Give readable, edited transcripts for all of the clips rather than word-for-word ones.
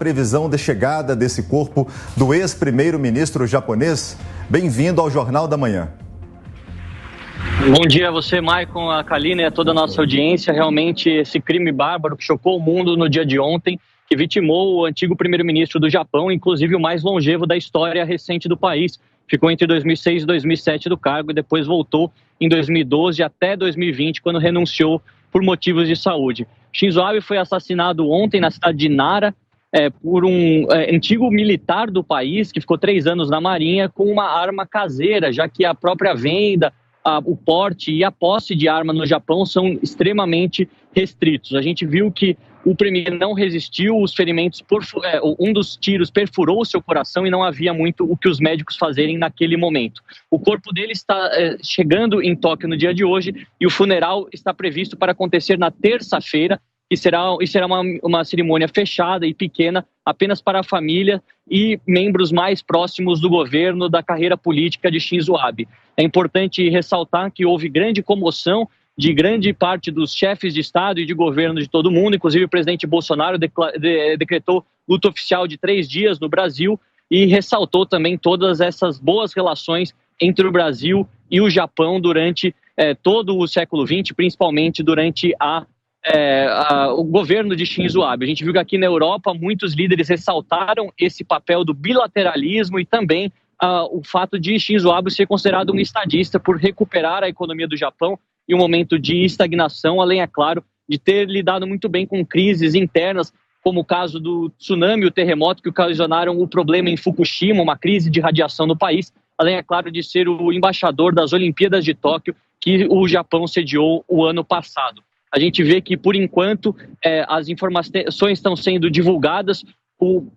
previsão de chegada desse corpo do ex-primeiro-ministro japonês? Bem-vindo ao Jornal da Manhã. Bom dia a você, Maicon, a Kalina e a toda a nossa audiência. Realmente, esse crime bárbaro que chocou o mundo no dia de ontem, que vitimou o antigo primeiro-ministro do Japão, inclusive o mais longevo da história recente do país. Ficou entre 2006 e 2007 do cargo e depois voltou em 2012 até 2020, quando renunciou por motivos de saúde. Shinzo Abe foi assassinado ontem na cidade de Nara por um antigo militar do país que ficou 3 anos na Marinha com uma arma caseira, já que a própria venda, o porte e a posse de arma no Japão são extremamente restritos. A gente viu que o premier não resistiu, os ferimentos, um dos tiros perfurou o seu coração e não havia muito o que os médicos fazerem naquele momento. O corpo dele está chegando em Tóquio no dia de hoje e o funeral está previsto para acontecer na terça-feira, e será uma cerimônia fechada e pequena, apenas para a família e membros mais próximos do governo, da carreira política de Shinzo Abe. É importante ressaltar que houve grande comoção de grande parte dos chefes de Estado e de governo de todo mundo, inclusive o presidente Bolsonaro decretou luto oficial de 3 dias no Brasil e ressaltou também todas essas boas relações entre o Brasil e o Japão durante todo o século XX, principalmente durante o governo de Shinzo Abe. A gente viu que aqui na Europa muitos líderes ressaltaram esse papel do bilateralismo e também o fato de Shinzo Abe ser considerado um estadista por recuperar a economia do Japão em um momento de estagnação, além, é claro, de ter lidado muito bem com crises internas, como o caso do tsunami e o terremoto que ocasionaram o problema em Fukushima, uma crise de radiação no país, além, é claro, de ser o embaixador das Olimpíadas de Tóquio, que o Japão sediou o ano passado. A gente vê que, por enquanto, as informações estão sendo divulgadas,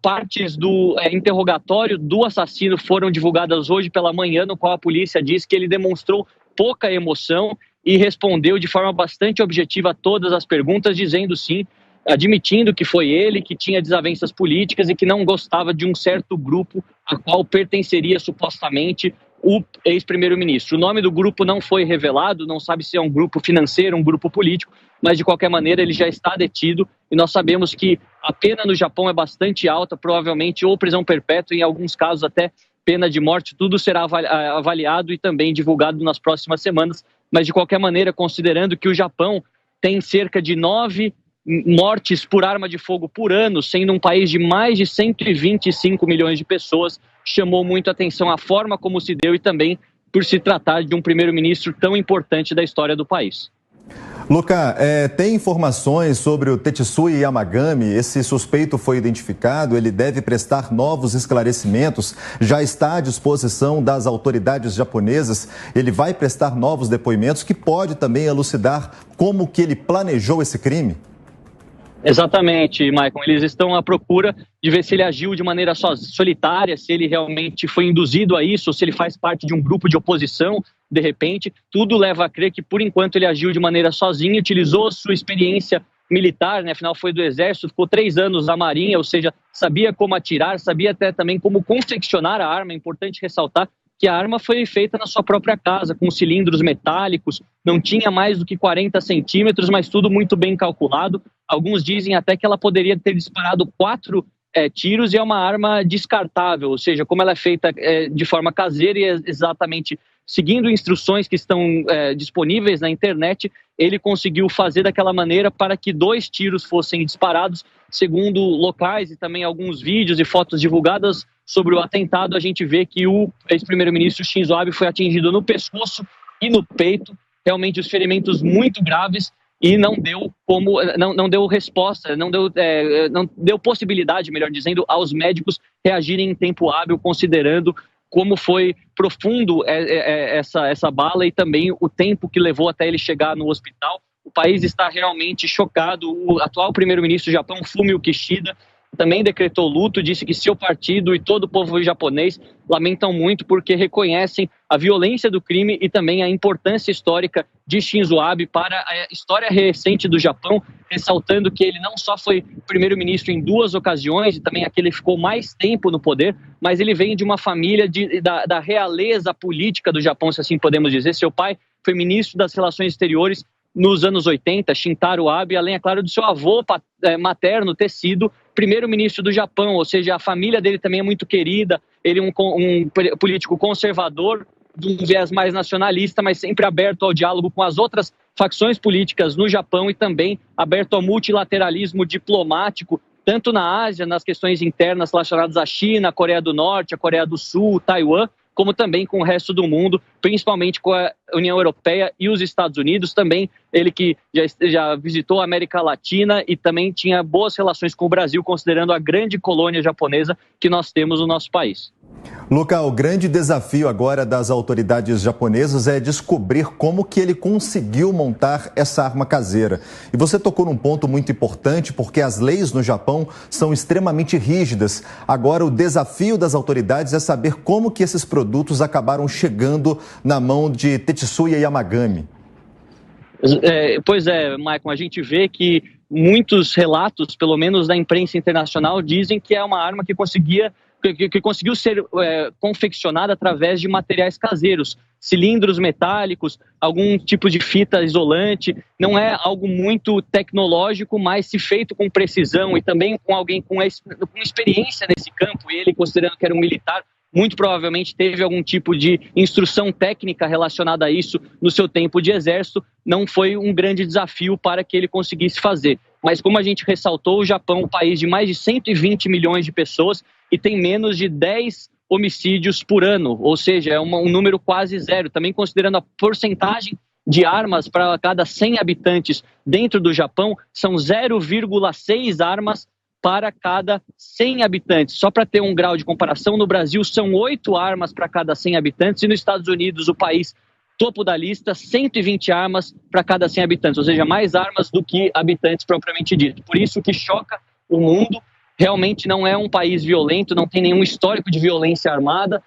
partes do interrogatório do assassino foram divulgadas hoje pela manhã, no qual a polícia diz que ele demonstrou pouca emoção e respondeu de forma bastante objetiva a todas as perguntas, dizendo sim, admitindo que foi ele, que tinha desavenças políticas e que não gostava de um certo grupo a qual pertenceria supostamente o ex-primeiro-ministro. O nome do grupo não foi revelado, não sabe se é um grupo financeiro, um grupo político, mas de qualquer maneira ele já está detido e nós sabemos que a pena no Japão é bastante alta, provavelmente ou prisão perpétua, em alguns casos até pena de morte. Tudo será avaliado e também divulgado nas próximas semanas, mas de qualquer maneira, considerando que o Japão tem cerca de 9 mortes por arma de fogo por ano, sendo um país de mais de 125 milhões de pessoas, chamou muito a atenção a forma como se deu e também por se tratar de um primeiro-ministro tão importante da história do país. Luca, tem informações sobre o Tetsuya Yamagami? Esse suspeito foi identificado, ele deve prestar novos esclarecimentos, já está à disposição das autoridades japonesas, ele vai prestar novos depoimentos que pode também elucidar como que ele planejou esse crime? Exatamente, Maicon. Eles estão à procura de ver se ele agiu de maneira solitária, se ele realmente foi induzido a isso, ou se ele faz parte de um grupo de oposição, de repente. Tudo leva a crer que, por enquanto, ele agiu de maneira sozinho, utilizou sua experiência militar, né? Afinal foi do Exército, ficou 3 anos na Marinha, ou seja, sabia como atirar, sabia até também como confeccionar a arma. É importante ressaltar que a arma foi feita na sua própria casa, com cilindros metálicos, não tinha mais do que 40 centímetros, mas tudo muito bem calculado. Alguns dizem até que ela poderia ter disparado 4 tiros e é uma arma descartável, ou seja, como ela é feita de forma caseira e exatamente seguindo instruções que estão disponíveis na internet, ele conseguiu fazer daquela maneira para que 2 tiros fossem disparados. Segundo locais e também alguns vídeos e fotos divulgadas sobre o atentado, a gente vê que o ex-primeiro-ministro Shinzo Abe foi atingido no pescoço e no peito, realmente os ferimentos muito graves, e não deu resposta, não deu possibilidade, melhor dizendo, aos médicos reagirem em tempo hábil, considerando como foi profundo essa bala e também o tempo que levou até ele chegar no hospital. O país está realmente chocado. O atual primeiro-ministro do Japão, Fumio Kishida, também decretou luto, disse que seu partido e todo o povo japonês lamentam muito porque reconhecem a violência do crime e também a importância histórica de Shinzo Abe para a história recente do Japão, ressaltando que ele não só foi primeiro-ministro em 2 ocasiões, e também aquele que ficou mais tempo no poder, mas ele vem de uma família da realeza política do Japão, se assim podemos dizer. Seu pai foi ministro das Relações Exteriores nos anos 80, Shintaro Abe, além, é claro, do seu avô materno ter sido primeiro-ministro do Japão, ou seja, a família dele também é muito querida, ele é um político conservador, de um viés mais nacionalista, mas sempre aberto ao diálogo com as outras facções políticas no Japão e também aberto ao multilateralismo diplomático, tanto na Ásia, nas questões internas relacionadas à China, à Coreia do Norte, à Coreia do Sul, Taiwan, como também com o resto do mundo, principalmente com a União Europeia e os Estados Unidos. Também ele que já visitou a América Latina e também tinha boas relações com o Brasil, considerando a grande colônia japonesa que nós temos no nosso país. Luca, o grande desafio agora das autoridades japonesas é descobrir como que ele conseguiu montar essa arma caseira. E você tocou num ponto muito importante, porque as leis no Japão são extremamente rígidas. Agora, o desafio das autoridades é saber como que esses produtos acabaram chegando na mão de Tetsuya Yamagami. Pois é, Maicon, a gente vê que muitos relatos, pelo menos da imprensa internacional, dizem que é uma arma que conseguiu ser confeccionada através de materiais caseiros, cilindros metálicos, algum tipo de fita isolante. Não é algo muito tecnológico, mas se feito com precisão e também com alguém com experiência nesse campo, e ele, considerando que era um militar, muito provavelmente teve algum tipo de instrução técnica relacionada a isso no seu tempo de exército. Não foi um grande desafio para que ele conseguisse fazer. Mas como a gente ressaltou, o Japão é um país de mais de 120 milhões de pessoas e tem menos de 10 homicídios por ano, ou seja, é um número quase zero. Também considerando a porcentagem de armas para cada 100 habitantes dentro do Japão, são 0,6 armas para cada 100 habitantes. Só para ter um grau de comparação, no Brasil são 8 armas para cada 100 habitantes e nos Estados Unidos, o país topo da lista, 120 armas para cada 100 habitantes, ou seja, mais armas do que habitantes propriamente dito. Por isso que choca o mundo, realmente não é um país violento, não tem nenhum histórico de violência armada,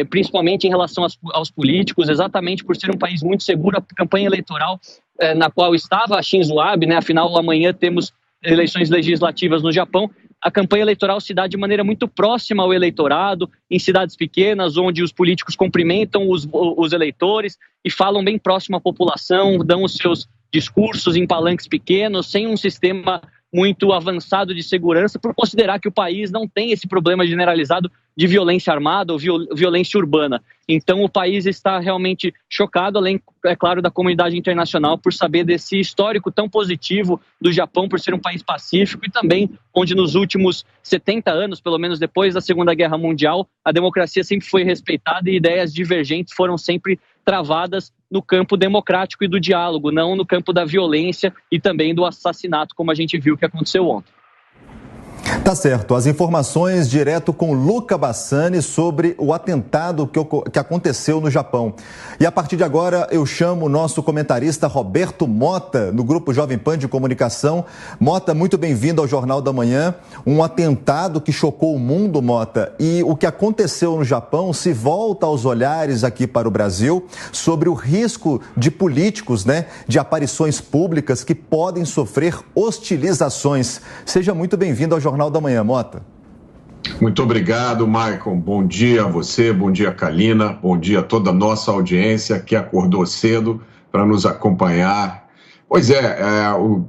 principalmente em relação aos políticos, exatamente por ser um país muito seguro. A campanha eleitoral na qual estava a Shinzo Abe, né, afinal amanhã temos eleições legislativas no Japão, a campanha eleitoral se dá de maneira muito próxima ao eleitorado, em cidades pequenas, onde os políticos cumprimentam os eleitores e falam bem próximo à população, dão os seus discursos em palanques pequenos, sem um sistema muito avançado de segurança, por considerar que o país não tem esse problema generalizado de violência armada ou violência urbana. Então o país está realmente chocado, além, é claro, da comunidade internacional, por saber desse histórico tão positivo do Japão, por ser um país pacífico e também onde nos últimos 70 anos, pelo menos depois da Segunda Guerra Mundial, a democracia sempre foi respeitada e ideias divergentes foram sempre travadas no campo democrático e do diálogo, não no campo da violência e também do assassinato, como a gente viu que aconteceu ontem. Tá certo. As informações direto com Luca Bassani sobre o atentado que aconteceu no Japão. E a partir de agora eu chamo o nosso comentarista Roberto Mota, no Grupo Jovem Pan de Comunicação. Mota, muito bem-vindo ao Jornal da Manhã. Um atentado que chocou o mundo, Mota. E o que aconteceu no Japão se volta aos olhares aqui para o Brasil sobre o risco de políticos, né, de aparições públicas que podem sofrer hostilizações. Seja muito bem-vindo ao Jornal da Manhã, Mota. Muito obrigado, Maicon. Bom dia a você, bom dia, Kalina, bom dia a toda a nossa audiência que acordou cedo para nos acompanhar. Pois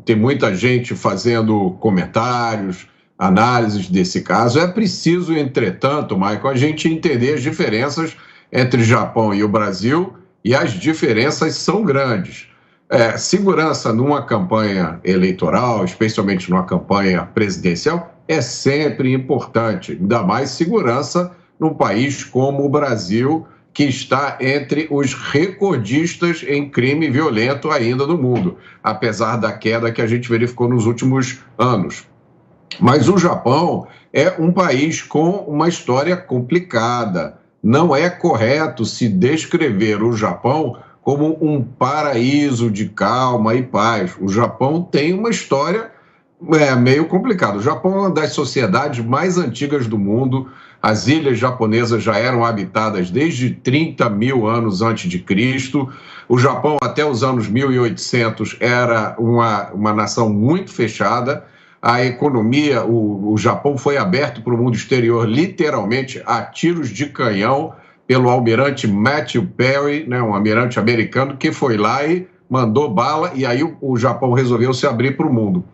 tem muita gente fazendo comentários, análises desse caso. É preciso, entretanto, Maicon, a gente entender as diferenças entre o Japão e o Brasil, e as diferenças são grandes. Segurança numa campanha eleitoral, especialmente numa campanha presidencial, é sempre importante, ainda mais segurança num país como o Brasil, que está entre os recordistas em crime violento ainda no mundo, apesar da queda que a gente verificou nos últimos anos. Mas o Japão é um país com uma história complicada. Não é correto se descrever o Japão como um paraíso de calma e paz. O Japão tem uma história meio complicada. O Japão é uma das sociedades mais antigas do mundo. As ilhas japonesas já eram habitadas desde 30 mil anos antes de Cristo. O Japão, até os anos 1800, era uma nação muito fechada. A economia, o Japão foi aberto para o mundo exterior, literalmente, a tiros de canhão, pelo almirante Matthew Perry, né, um almirante americano que foi lá e mandou bala e aí o Japão resolveu se abrir para o mundo.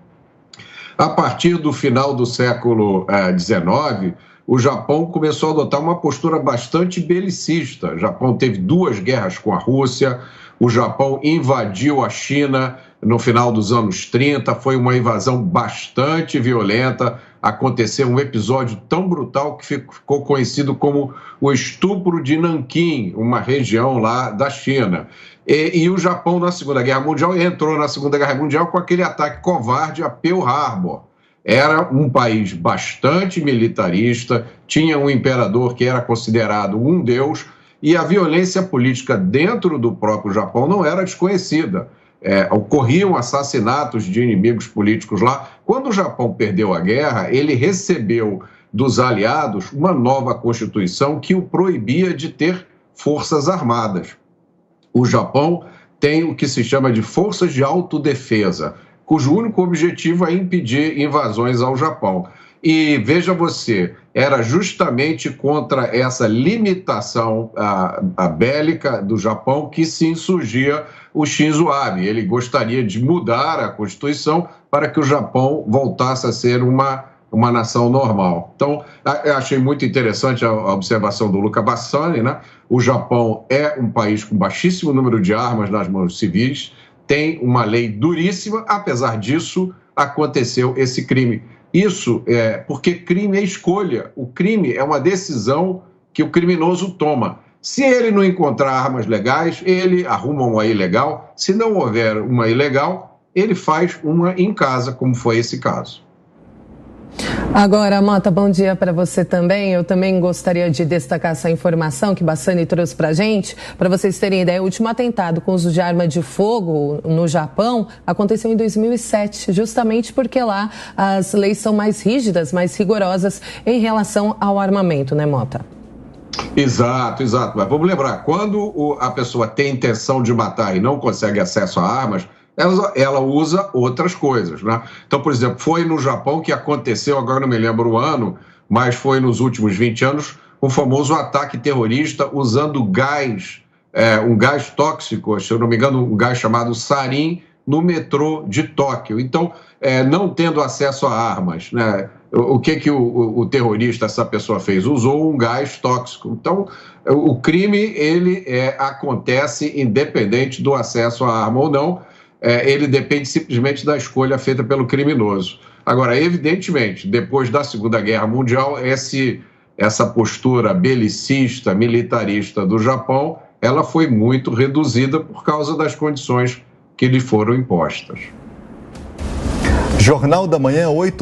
A partir do final do século XIX, o Japão começou a adotar uma postura bastante belicista. O Japão teve 2 guerras com a Rússia, o Japão invadiu a China no final dos anos 30, foi uma invasão bastante violenta, aconteceu um episódio tão brutal que ficou conhecido como o estupro de Nanquim, uma região lá da China. E o Japão, na Segunda Guerra Mundial, entrou na Segunda Guerra Mundial com aquele ataque covarde a Pearl Harbor. Era um país bastante militarista, tinha um imperador que era considerado um deus, e a violência política dentro do próprio Japão não era desconhecida. Ocorriam assassinatos de inimigos políticos lá. Quando o Japão perdeu a guerra, ele recebeu dos aliados uma nova constituição que o proibia de ter forças armadas. O Japão tem o que se chama de forças de autodefesa, cujo único objetivo é impedir invasões ao Japão. E veja você, era justamente contra essa limitação a bélica do Japão que se insurgia o Shinzo Abe. Ele gostaria de mudar a Constituição para que o Japão voltasse a ser uma nação normal. Então, eu achei muito interessante a observação do Luca Bassani, né? O Japão é um país com baixíssimo número de armas nas mãos civis, tem uma lei duríssima, apesar disso, aconteceu esse crime. Isso é porque crime é escolha. O crime é uma decisão que o criminoso toma. Se ele não encontrar armas legais, ele arruma uma ilegal. Se não houver uma ilegal, ele faz uma em casa, como foi esse caso. Agora, Mota, bom dia para você também. Eu também gostaria de destacar essa informação que Bassani trouxe para a gente. Para vocês terem ideia, o último atentado com uso de arma de fogo no Japão aconteceu em 2007, justamente porque lá as leis são mais rígidas, mais rigorosas em relação ao armamento, né, Mota? Exato. Mas vamos lembrar, quando a pessoa tem intenção de matar e não consegue acesso a armas, ela usa outras coisas, né? Então, por exemplo, foi no Japão que aconteceu, agora não me lembro o ano, mas foi nos últimos 20 anos, o famoso ataque terrorista usando gás, um gás tóxico, se eu não me engano, um gás chamado sarin, no metrô de Tóquio. Então, não tendo acesso a armas, né? O que o terrorista, essa pessoa fez? Usou um gás tóxico. Então, o crime, ele acontece independente do acesso à arma ou não. Ele depende simplesmente da escolha feita pelo criminoso. Agora, evidentemente, depois da Segunda Guerra Mundial, essa postura belicista, militarista do Japão, ela foi muito reduzida por causa das condições que lhe foram impostas. Jornal da Manhã, 8